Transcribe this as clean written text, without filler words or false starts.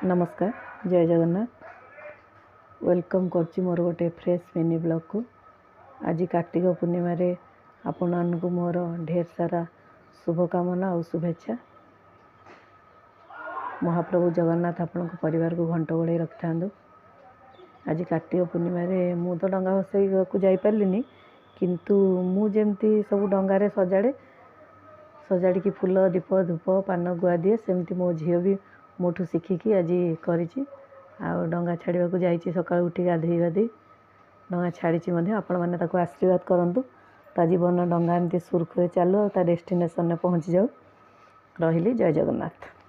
नमस्कार जय जगन्नाथ वेलकम करची मोर गोटे फ्रेश मिनी ब्लॉग को। आज कार्तिक पूर्णिमा रे आपण मानक मोर ढेर सारा शुभकामना और शुभेच्छा। महाप्रभु जगन्नाथ आपण परिवार को घंट घोड़े रखि था। आज कार्तिक पूर्णिमा रे मु तो डंगा भसई को जाई पारलिनी, किंतु मु जेमती सब डंगारे सजाड़ी फूल दीप धूप पान गुआ दिए सेमती मो झील भी मोठू शिखिकी आज करिछि। डंगा छाड़ा को जाइए सकाळु उठी गाधई गाधई डंगा छाड़ी आपण मैंने आशीर्वाद करूँ। ता जीवन डंगा एमती सुरखुरे चलू ता डेस्टिनेशन पहुँची जाऊ। रही जय जगन्नाथ।